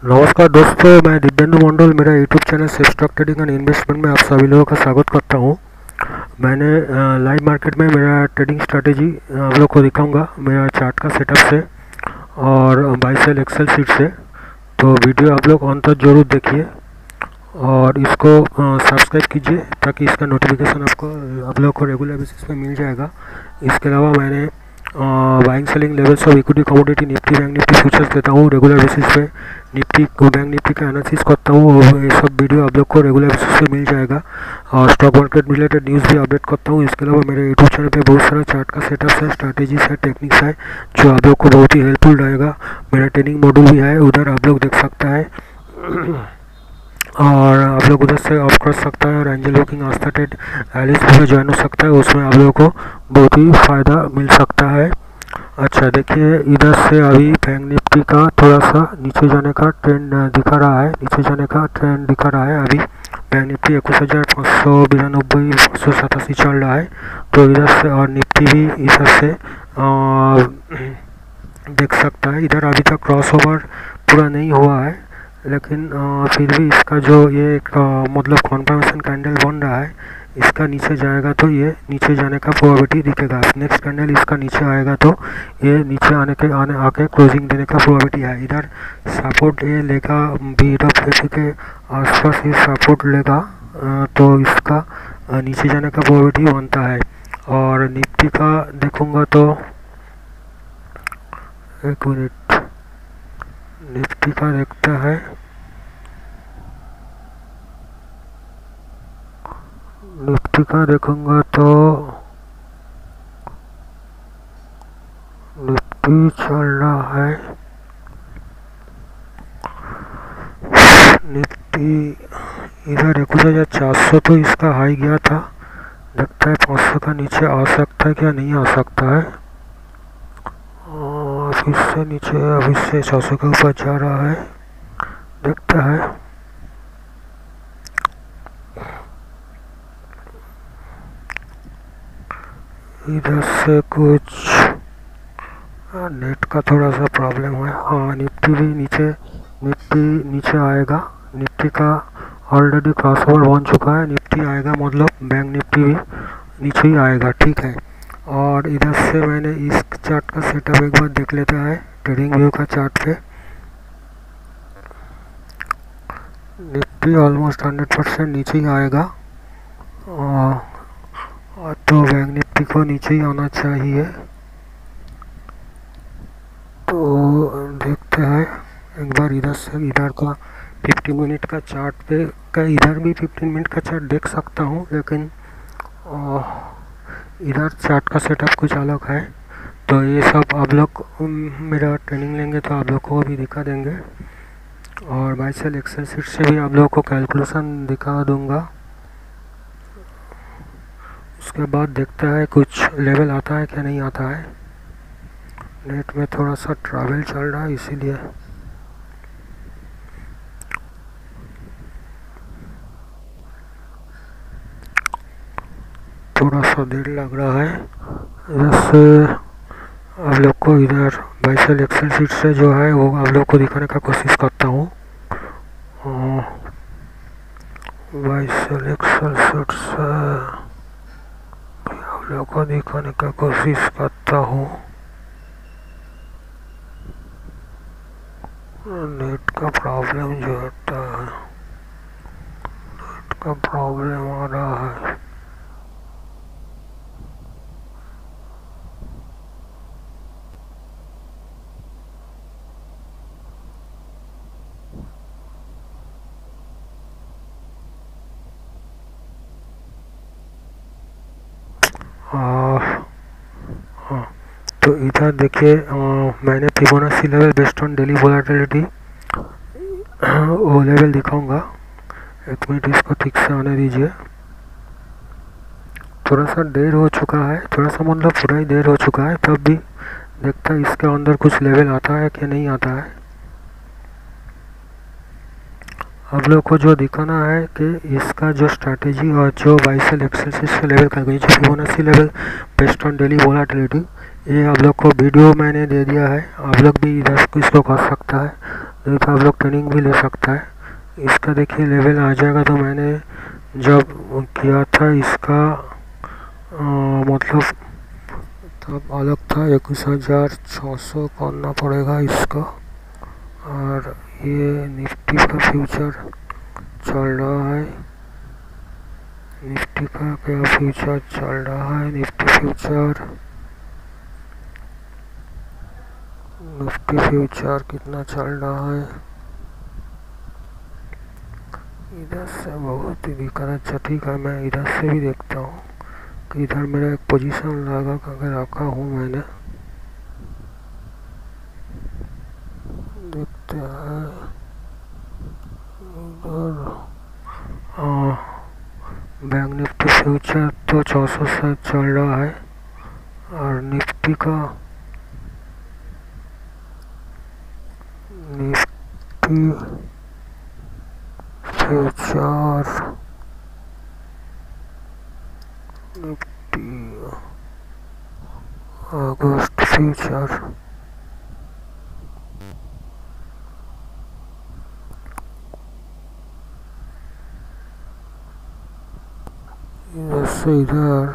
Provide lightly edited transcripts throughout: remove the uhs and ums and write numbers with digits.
नमस्कार दोस्तों, मैं दिव्येंदु मंडल मेरा YouTube channel safe stock trading and investment में आप सभी लोगों का स्वागत करता हूं। मैंने लाइव मार्केट में मेरा ट्रेडिंग स्ट्रैटेजी आप लोग को दिखाऊंगा मेरा चार्ट का सेटअप से और बाय सेल एक्सेल शीट से। तो वीडियो आप लोग अंत तक जरूर देखिए और इसको सब्सक्राइब कीजिए ताकि इसका नोटिफिकेशन आप लोग को रेगुलर बेसिस पे मिल जाएगा। इसके अलावा मैंने buying selling levels of equity commodity Nifty bank Nifty futures देता हूँ रेगुलर बेसिस पे। निफ्टी को बैंक निफ्टी का एनालिसिस करता हूँ और ये सब वीडियो आप लोग को रेगुलर बेसिस पे मिल जाएगा। और स्टॉक मार्केट रिलेटेड न्यूज़ भी अपडेट करता हूँ। इसके अलावा मेरे यूट्यूब चैनल पे बहुत सारा चार्ट का सेटअप है, स्ट्रैटेजीज है, टेक्निक्स है जो आप लोग को बहुत ही हेल्पफुल रहेगा। मेरा ट्रेनिंग मॉड्यूल भी है, उधर आप लोग देख सकता है और आप लोग उधर से ऑफ कर सकता है। और एंजल बुकिंग आस्था ट्रेड एलिस भी ज्वाइन हो सकता है, उसमें आप लोगों को बहुत ही फ़ायदा मिल सकता है। अच्छा देखिए, इधर से अभी बैंक निफ्टी का थोड़ा सा नीचे जाने का ट्रेंड दिखा रहा है, अभी बैंक निफ्टी 21,592 587 चल रहा है। तो इधर से और निफ्टी भी इधर से देख सकता है। इधर अभी तक क्रॉसओवर पूरा नहीं हुआ है, लेकिन फिर भी इसका जो ये मतलब कॉन्फर्मेशन कैंडल बन रहा है, इसका नीचे जाएगा तो ये नीचे जाने का प्रोबेबिलिटी दिखेगा। नेक्स्ट कैंडल इसका नीचे आएगा तो ये नीचे आके क्लोजिंग देने का प्रोबेबिलिटी है। इधर सपोर्ट ये लेगा, BWF के आसपास ये सपोर्ट लेगा तो इसका नीचे जाने का प्रोबेबिलिटी बनता है। और निफ्टी का देखूँगा तो एक मिनट, निफ्टी का देखता है। निफ्टी का देखूंगा तो निफ्टी चल रहा है, निफ्टी इधर 21,400 तो इसका हाई गया था। लगता है 500 का नीचे आ सकता है, क्या नहीं आ सकता है। फिर से नीचे अभी से 400 के ऊपर जा रहा है, देखता है। इधर से कुछ नेट का थोड़ा सा प्रॉब्लम है। हाँ, निफ्टी भी नीचे आएगा। निफ्टी का ऑलरेडी क्रॉसओवर बन चुका है, निफ्टी आएगा मतलब बैंक निफ्टी भी नीचे ही आएगा, ठीक है। और इधर से मैंने इस चार्ट का सेटअप एक बार देख लेता है ट्रेडिंग व्यू का चार्ट पे। निफ्टी ऑलमोस्ट 100% नीचे ही आएगा तो बैंक निफ्टी को नीचे ही आना चाहिए। तो देखते हैं एक बार इधर से, इधर का 15 मिनट का चार्ट पे का, इधर भी 15 मिनट का चार्ट देख सकता हूँ, लेकिन इधर चार्ट का सेटअप कुछ अलग है। तो ये सब आप लोग मेरा ट्रेनिंग लेंगे तो आप लोग को भी दिखा देंगे और बाय सेल एक्सेल शीट से भी आप लोगों को कैलकुलेशन दिखा दूंगा। उसके बाद देखता है कुछ लेवल आता है क्या नहीं आता है। नेट में थोड़ा सा ट्रैवल चल रहा है, इसीलिए थोड़ा सा देर लग रहा है। इधर से आप लोग को इधर बाय सेल एक्सेल शीट से जो है वो आप लोग को दिखाने का कोशिश करता हूँ। बाय सेल एक्सेल शीट से आप लोग को दिखाने का कोशिश करता हूँ। नेट का प्रॉब्लम जो होता है, नेट का प्रॉब्लम आ रहा है। हाँ, तो इधर देखिए मैंने Fibonacci level based on daily volatility वो लेवल दिखाऊंगा। एक मिनट, इसको ठीक से आने दीजिए। थोड़ा सा देर हो चुका है, थोड़ा सा मतलब पूरा ही देर हो चुका है, तब भी देखता है इसके अंदर कुछ लेवल आता है कि नहीं आता है। आप लोग को जो दिखाना है कि इसका जो स्ट्रैटेजी और जो बाय सेल एक्सेल शीट से लेवल का गई, जो Fibonacci level based on daily volatility, ये आप लोग को वीडियो मैंने दे दिया है। आप लोग भी इधर इसको कर सकता है। नहीं तो आप लोग ट्रेनिंग भी ले सकता है। इसका देखिए लेवल आ जाएगा, तो मैंने जब किया था इसका मतलब तब अलग था, 21,600 करना पड़ेगा इसका। और ये निफ्टी का फ्यूचर चल रहा है, निफ्टी का क्या फ्यूचर चल रहा है, निफ्टी फ्यूचर कितना चल रहा है। इधर से बहुत ही दिक्कत है। अच्छा ठीक है, मैं इधर से भी देखता हूँ कि इधर मेरा एक पोजीशन लगा करके रखा हूँ मैंने, देखते हैं इधर। बैंक निफ्टी फ्यूचर तो 400 से चल रहा है, और निफ्टी फ्यूचर निफ्टी अगस्त फ्यूचर इधर से इधर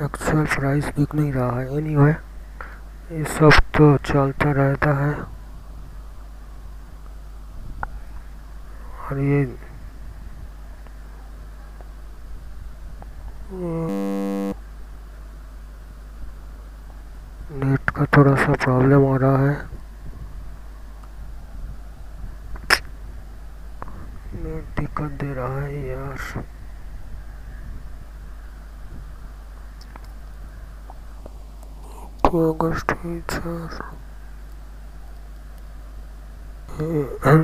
एक्चुअल प्राइस दिख नहीं रहा है। एनीवे ये सब तो चलता रहता है। और ये नेट का थोड़ा सा प्रॉब्लम आ रहा है, नेट दिक्कत दे रहा है यार। अगस्त फ्यूचर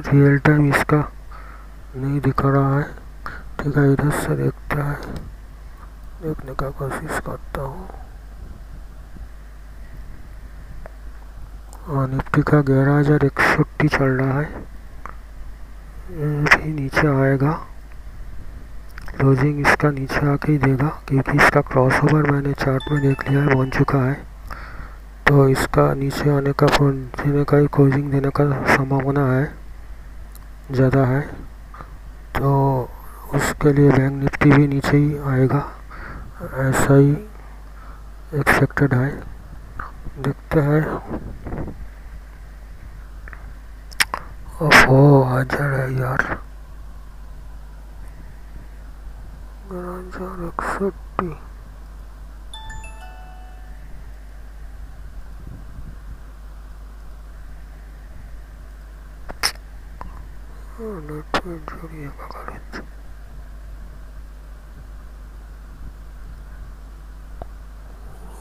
रियल टाइम इसका नहीं दिख रहा है। ठीक है, इधर से देखता है, देखने का कोशिश करता हूँ। निफ्टी का 11,160 चल रहा है, ये भी नीचे आएगा। क्लोजिंग इसका नीचे आके ही देगा, क्योंकि इसका क्रॉसओवर मैंने चार्ट में देख लिया है, बन चुका है। तो इसका नीचे आने का देने का ही क्लोजिंग देने का संभावना है, ज़्यादा है। तो उसके लिए बैंक निफ्टी भी नीचे ही आएगा, ऐसा ही एक्सपेक्टेड है। देखते हैं। ओहो आ जा रहा है यार, 11,160। नेटवर्क जोड़िएगा गाड़ी चलो।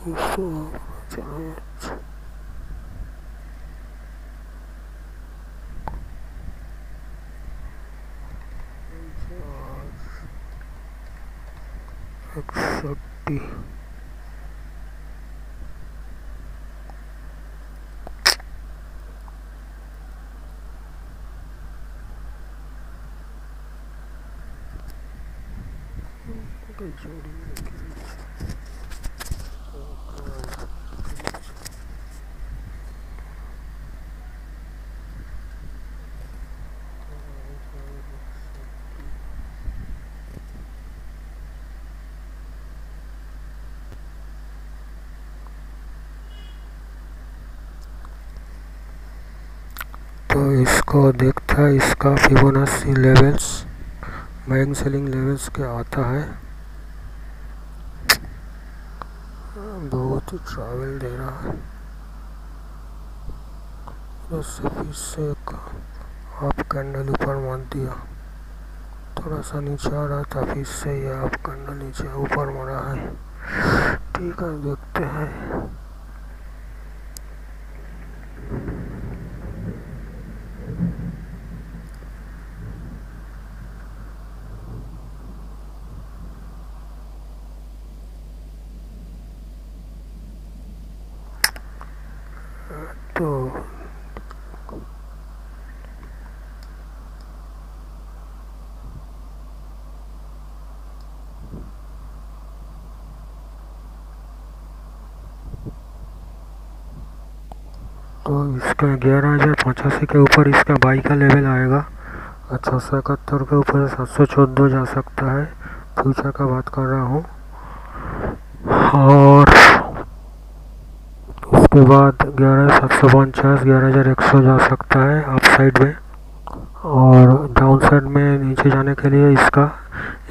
160 तो इसको देखता है, इसका Fibonacci levels buying selling levels के आता है। बहुत ही ट्रैवल दे रहा है। इससे फिर से एक हाफ कैंडल ऊपर मार दिया, थोड़ा सा नीचे आ रहा था, फिर से ये हाफ कैंडल नीचे ऊपर मारा है। ठीक है, देखते हैं। तो तो इसका 11,085 के ऊपर इसका बाई का लेवल आएगा और 671 के ऊपर 714 जा सकता है। फ्यूचर का बात कर रहा हूँ। और उसके बाद 11,750 11,100 जा सकता है अप साइड में। और डाउन साइड में नीचे जाने के लिए इसका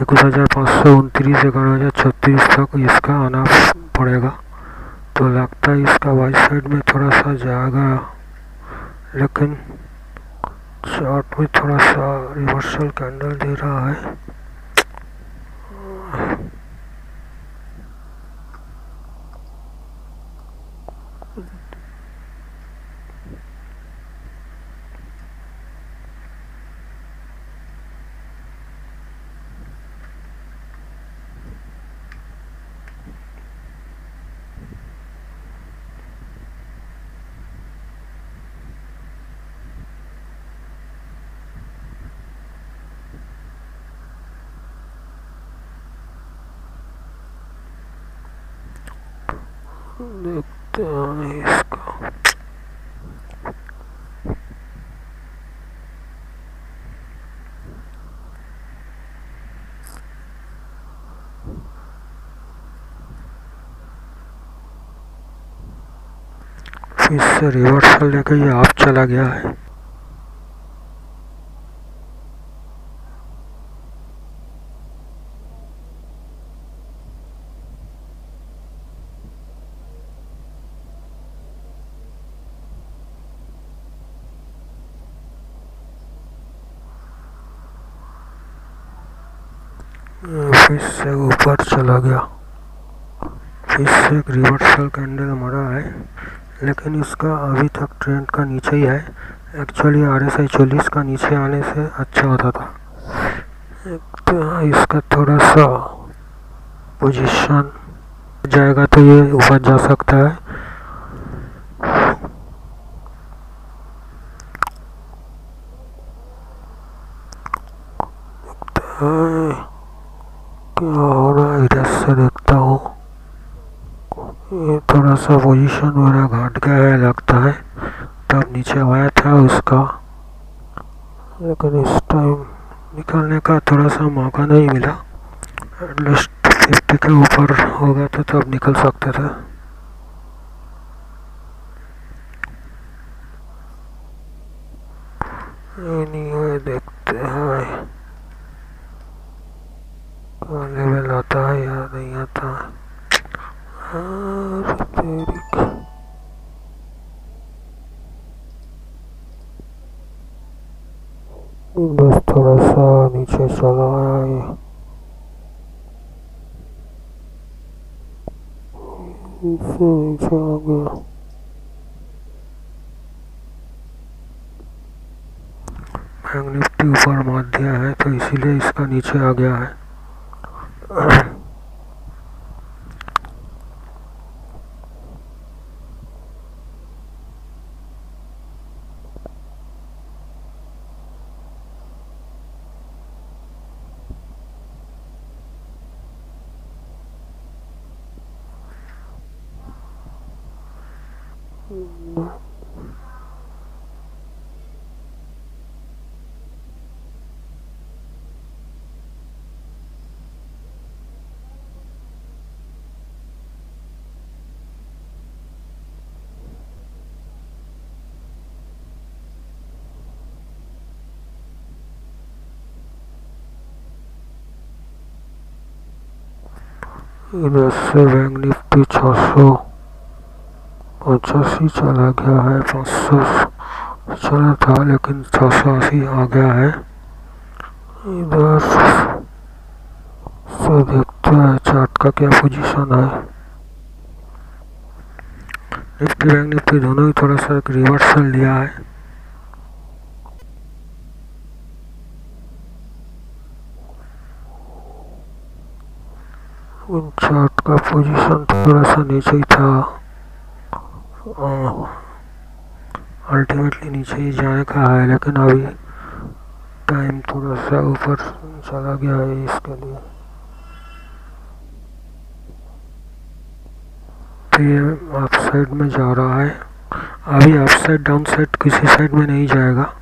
21,529 11,036 तक इसका आना पड़ेगा। तो लगता है इसका वाई साइड में थोड़ा सा जाएगा, लेकिन चार्ट में थोड़ा सा रिवर्सल कैंडल दे रहा है। देखते हैं इसका। फिर से रिवर्सल लेके ये आप चला गया है। फिर से ऊपर चला गया। फिर से एक रिवर्सल कैंडल हमारा है, लेकिन इसका अभी तक ट्रेंड का नीचे ही है। एक्चुअली RSI 40 का नीचे आने से अच्छा होता था। तो इसका थोड़ा सा पोजीशन जाएगा तो ये ऊपर जा सकता है। क्या हो रहा है इधर से देखता हूँ। ये थोड़ा सा पोजीशन मेरा घट गया है लगता है। तब नीचे आया था उसका, लेकिन इस टाइम निकलने का थोड़ा सा मौका नहीं मिला। एटलीस्ट 50 के ऊपर होगा तो तब निकल सकते थे। एनीवे देखते हैं क्या लेवल आता है या नहीं आता है। बस थोड़ा सा नीचे चला आया ये। नीचे आ गया। बैंक निफ्टी ऊपर मार दिया है तो इसीलिए इसका नीचे आ गया है। इधर से बैंक निफ्टी 685 चला गया है। 500 चला था लेकिन 680 आ गया है। इधर से देखते हैं चार्ट का क्या पोजीशन है। निफ्टी बैंक निफ्टी दोनों ही थोड़ा सा एक रिवर्सल लिया है। चार्ट का पोजीशन थोड़ा सा नीचे ही था। अल्टीमेटली नीचे ही जाने का है, लेकिन अभी टाइम थोड़ा सा ऊपर चला गया है इसके लिए। तो ये अप साइड में जा रहा है। अभी अप साइड डाउन साइड किसी साइड में नहीं जाएगा,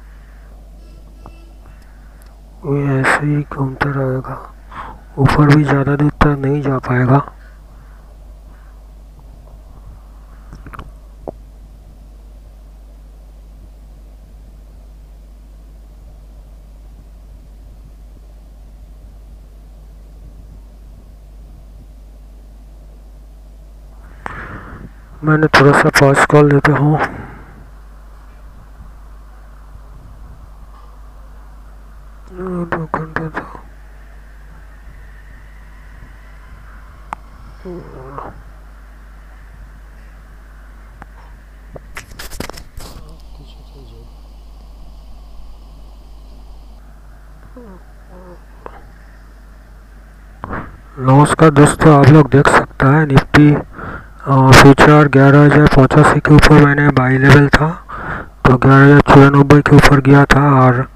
ये ऐसे ही घूमता रहेगा, ऊपर भी ज़्यादा दूर तक नहीं जा पाएगा। मैंने थोड़ा सा पॉज कॉल लेता हूँ। दो घंटा था। नमस्कार दोस्तों, आप लोग देख सकता है निफ्टी फ्यूचर 11,085 के ऊपर मैंने बाई लेवल था तो 11,094 के ऊपर गया था, और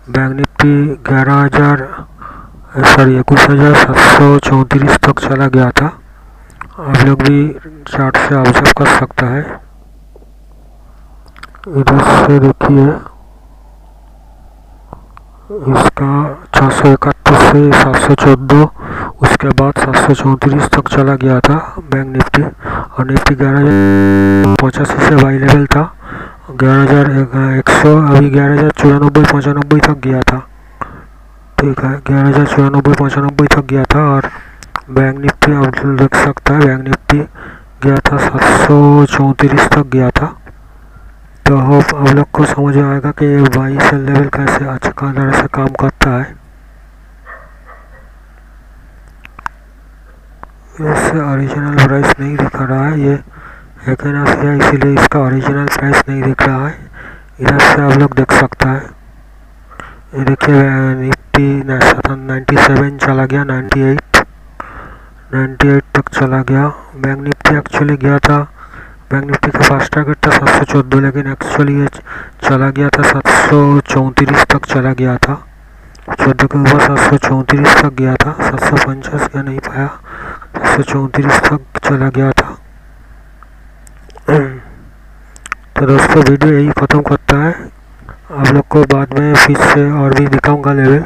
बैंक निफ्टी 21,734 तक चला गया था। आप लोग भी चार्ट से ऑब्जर्व कर सकता है। इधर से देखिए, इसका 631 से 714, उसके बाद 734 तक चला गया था बैंक निफ्टी, और निफ्टी 11,085 से बाई लेवल था 11,100, अभी 11,094-95 तक गया था। ठीक है, 11,094-95 तक गया था, और बैंक निफ्टी आप देख सकता है बैंक निफ्टी गया था 734 तक गया था। तो होप आप लोग को समझ आएगा कि ये बाई सेल लेवल कैसे अच्छा तरह से काम करता है। इससे ओरिजिनल प्राइस नहीं दिख रहा है, ये है ना, इसीलिए इसका ओरिजिनल प्राइस नहीं दिख रहा है। इधर से आप लोग देख सकता है, ये देखिए निफ्टी 97 चला गया, 98 तक चला गया। बैंक निफ्टी एक्चुअली गया था, बैंक निफ्टी का फास्ट टारगेट था 714, लेकिन एक्चुअली ये चला गया था 734 तक चला गया था। 14 के ऊपर 734 तक गया था, 750 गया नहीं पाया, 734 तक चला गया था। तो दोस्तों वीडियो यही ख़त्म करता है, आप लोग को बाद में फिर से और भी दिखाऊंगा लेवल।